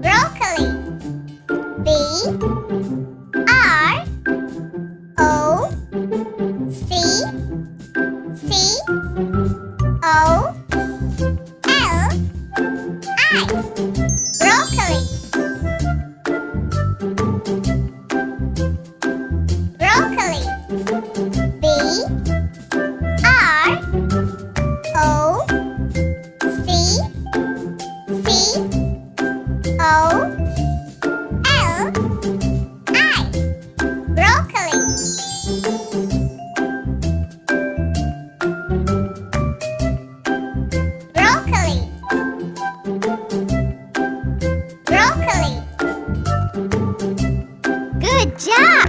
Broccoli. B R O C C O L I. Broccoli. Broccoli. B R O C C O L I. Broccoli. Broccoli. Broccoli. Good job!